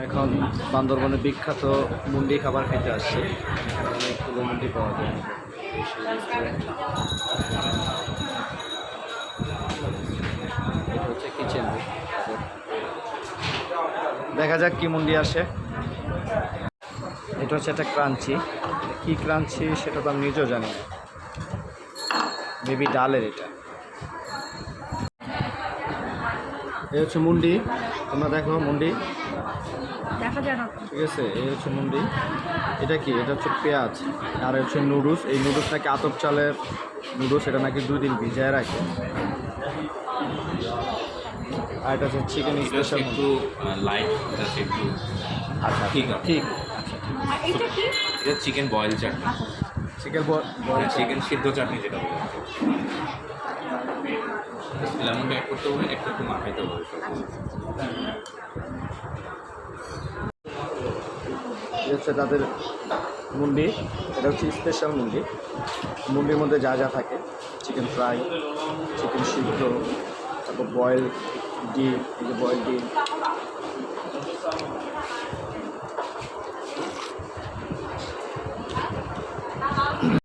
এখন বান্দরবনের বিখ্যাত মুন্ডি খাবার খেতে আসছে। এখানে অনেকগুলো মুন্ডি পাওয়া যায়। এটা হচ্ছে কিচেন। দেখা যাক কি মুন্ডি আসে। এটা হচ্ছে একটা ক্রাঞ্চি। কি ক্রাঞ্চি সেটা তো আমি নিজেও জানি না। মেবি ডালের এটা। এই হচ্ছে মুন্ডি। তোমরা দেখো মুন্ডি দেখা যায় না। ঠিক আছে, এই হচ্ছে মুন্ডি। এটা কি? এটা হচ্ছে পেঁয়াজ। আর হচ্ছে নুডলস। এই নুডলস নাকি আতপ চালের নুডলস, এটা নাকি 2 দিন ভিজায় রাখে। আর এটা হচ্ছে চিকেন স্পেশাল। একটু লাইট, একটু আচ্ছা ঠিক ঠিক। আর এটা কি? এটা চিকেন বয়েল চাটনি, চিকেন চিকেন সিদ্ধ চাটনি যেটা বলে। লেমনটা অ্যাড করতে হবে, একটু একটু মাখাইতে হবে সব। এটা হচ্ছে তাদের মুন্ডি। এটা হচ্ছে স্পেশাল মুন্ডি। মুন্ডির মধ্যে যা যা থাকে, চিকেন ফ্রাই, চিকেন সিদ্ধ, তারপর বয়েল ডিম, এই যে বয়েল ডিম,